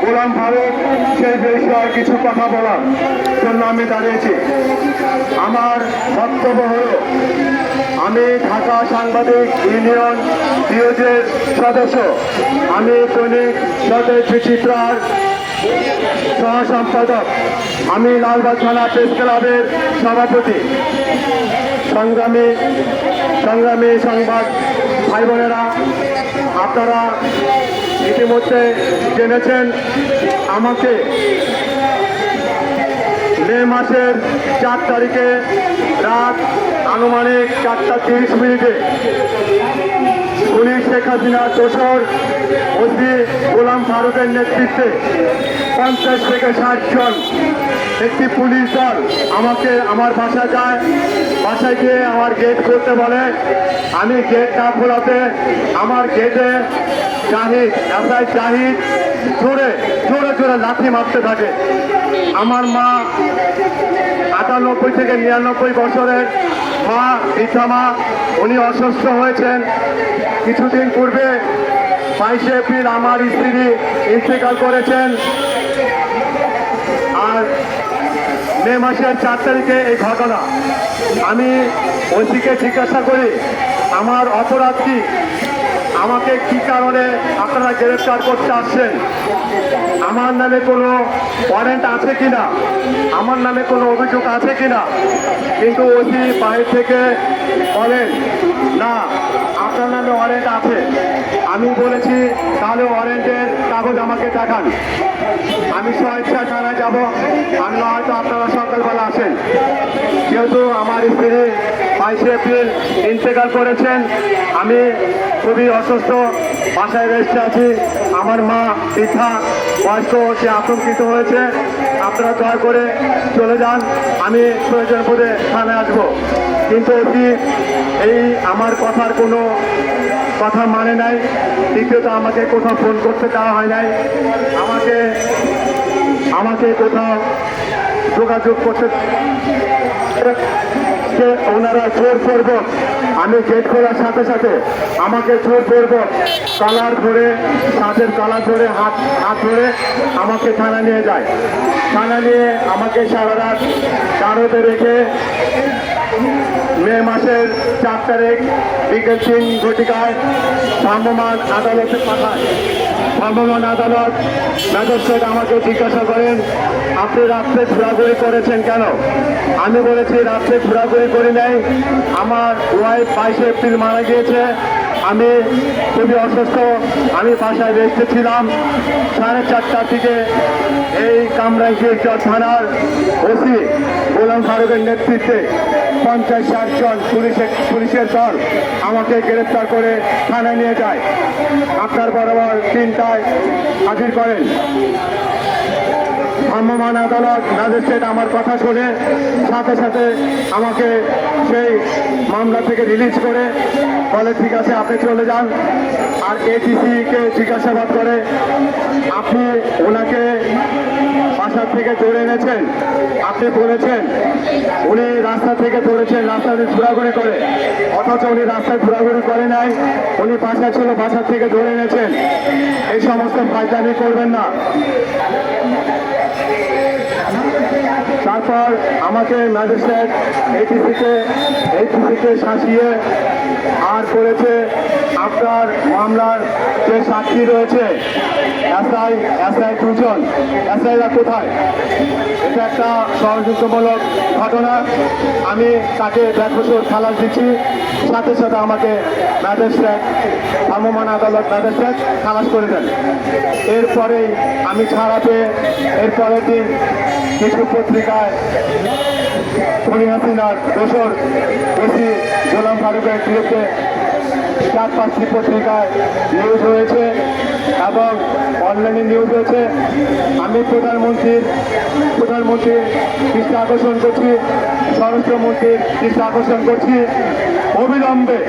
গোলাম ফারুক সেই বিষয়ে কিছু কথা বলার জন্য আমি দাঁড়িয়েছি। আমার বক্তব্য হল, আমি ঢাকা সাংবাদিক ইউনিয়ন ডিওজের সদস্য, আমি দৈনিক সতেজ বিচিত্রার সহ সম্পাদক, আমি লালবাগ থানা প্রেস ক্লাবের সভাপতি। সংগ্রামী সংবাদ ভাই বোনেরা, আপনারা ইতিমধ্যে জেনেছেন আমাকে মে মাসের 4 তারিখে রাত আনুমানিক 4:30 পুলিশ শেখ হাসিনার দোসর ওসি গোলাম ফারুকের নেতৃত্বে 50 থেকে 60 জন একটি পুলিশ দল আমাকে আমার বাসায় যায়। বাসায় গিয়ে আমার গেট করতে বলে। আমি গেট না খোলাতে আমার গেটে জাহিদ জোরে জোরে জোরে লাথি মারতে থাকে। আমার মা 98 থেকে 99 বছরের মা, বৃদ্ধা মা, উনি অসুস্থ হয়েছেন। কিছুদিন পূর্বে 22 এপ্রিল আমার স্ত্রী ইন্তেকাল করেছেন। আর মে মাসের 4 তারিখে এই ঘটনা। আমি ওইদিকে জিজ্ঞাসা করি আমার অপরাধ কি, আমাকে কি কারণে আপনারা গ্রেফতার করতে আসছেন, আমার নামে কোনো ওয়ারেন্ট আছে কিনা, আমার নামে কোনো অভিযোগ আছে কিনা। কিন্তু ওসি বাইরে থেকে বলেন না, আপনার নামে ওয়ারেন্ট আছে। আমি বলেছি তাহলে ওয়ারেন্টের কাগজ আমাকে দেখান, আমি স্বেচ্ছা থানায় যাব, আর নয়তো আপনারা সকালবেলা আসেন। যেহেতু আমার স্ত্রী 22 এপ্রিল ইন্তেকাল করেছেন, আমি খুবই অসুস্থ, বাসায় রেস্টে আছি। আমার মা বৃদ্ধা বয়স্ক, সে আতঙ্কিত হয়েছে। আপনারা দয়া করে চলে যান, আমি প্রয়োজন বোধে থানায় আসবো। কিন্তু অতি এই আমার কথার কোনো কথা মানে নাই। দ্বিতীয়ত আমাকে কোথাও ফোন করতে দেওয়া হয় নাই, আমাকে কোথাও যোগাযোগ করতে ওনারা জোর করবো। আমি গেট খোলার সাথে সাথে আমাকে জোর করবো, কালার ধরে, হাতের কালার ধরে, হাত ধরে আমাকে থানা নিয়ে যায়। থানা নিয়ে আমাকে সারা রাত কারোতে রেখে মে মাসের 4 তারিখ বিকেল 3 ঘটিকায় ভ্রাম্যমাণ আদালতে পাঠায়। ভ্রাম্যমাণ আদালত ম্যাজিস্ট্রেট আমাকে জিজ্ঞাসা করেন, আপনি রাত্রে ঘোরাঘুরি করেছেন কেন? আমি বলেছি রাত্রে ঘোরাঘুরি করি নাই, আমার ওয়াইফ 22 এপ্রিল মারা গিয়েছে, আমি খুবই অসুস্থ, আমি বাসায় রেস্টে ছিলাম। 4:30টার দিকে এই কামরাঙ্গীরচর থানার ওসি গোলাম ফারুকের নেতৃত্বে 50-60 জন পুলিশের দল আমাকে গ্রেফতার করে থানায় নিয়ে যায়। আপনার বরাবর 3টায় হাজির করেন। ভ্রাম্যমাণ আদালত ম্যাজিস্ট্রেট আমার কথা শুনে সাথে সাথে আমাকে সেই মামলা থেকে রিলিজ করে বলে, ঠিক আছে আপনি চলে যান। আর এটিসিকে জিজ্ঞাসাবাদ করে, আপনি ওনাকে বাসার থেকে ধরে এনেছেন, আপনি বলেছেন উনি রাস্তা থেকে ধরেছেন, রাস্তাতে ঘোরাঘুরি করে, অথচ উনি রাস্তায় ঘোরাঘুরি করে নাই, উনি বাসা ছিল, বাসার থেকে ধরে এনেছেন। এই সমস্ত ফায়দানি করবেন না। তারপর আমাকে ম্যাজিস্ট্রেট এটিসিকে শাসিয়ে আর করেছে, আপনার মামলার যে সাক্ষী রয়েছে এসআই 2 জন, এসআইরা কোথায়? এটা একটা ষড়যন্ত্রমূলক ঘটনা। আমি তাকে বেকসুর খালাস দিচ্ছি, সাথে সাথে আমাকে ম্যাজিস্ট্রেট, ভ্রাম্যমাণ আদালত ম্যাজিস্ট্রেট খালাস করে দেন। এরপরেই আমি ছাড়া পেয়ে এরপরের দিন কিছু পত্রিকায় খুনি হাসিনার দোসর ওসি গোলাম ফারুকের বিরুদ্ধে 4-5টি পত্রিকায় নিউজ হয়েছে এবং অনলাইনে নিউজ হয়েছে। আমি প্রধানমন্ত্রীর দৃষ্টি আকর্ষণ করছি, স্বরাষ্ট্রমন্ত্রীর দৃষ্টি আকর্ষণ করছি, অবিলম্বে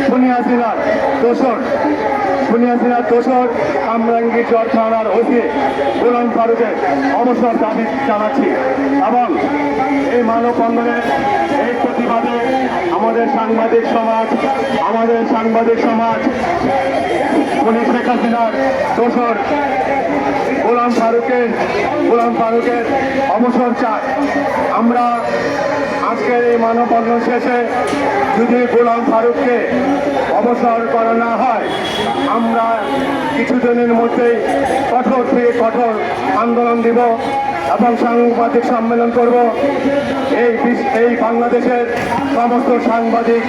খুনি হাসিনার দোসর কামরাঙ্গীরচর থানার ওসি গোলাম ফারুকের অবসর দাবি জানাচ্ছি। এবং এই মানববন্ধনে, এই প্রতিবাদে আমাদের সাংবাদিক সমাজ খুনি শেখ হাসিনার দোসর গোলাম গোলাম ফারুকের অবসর চাই। আমরা আজকের এই মানববন্ধন শেষে যদি গোলাম ফারুককে অবসর করা না হয়, আমরা কিছুদিনের মধ্যেই কঠোর থেকে কঠোর আন্দোলন দিব এবং সাংবাদিক সম্মেলন করব। এই বাংলাদেশের সমস্ত সাংবাদিক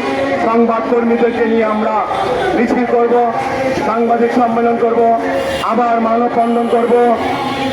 সংবাদকর্মীদেরকে নিয়ে আমরা মিছিল করব, সাংবাদিক সম্মেলন করব, আবার মানববন্ধন করব।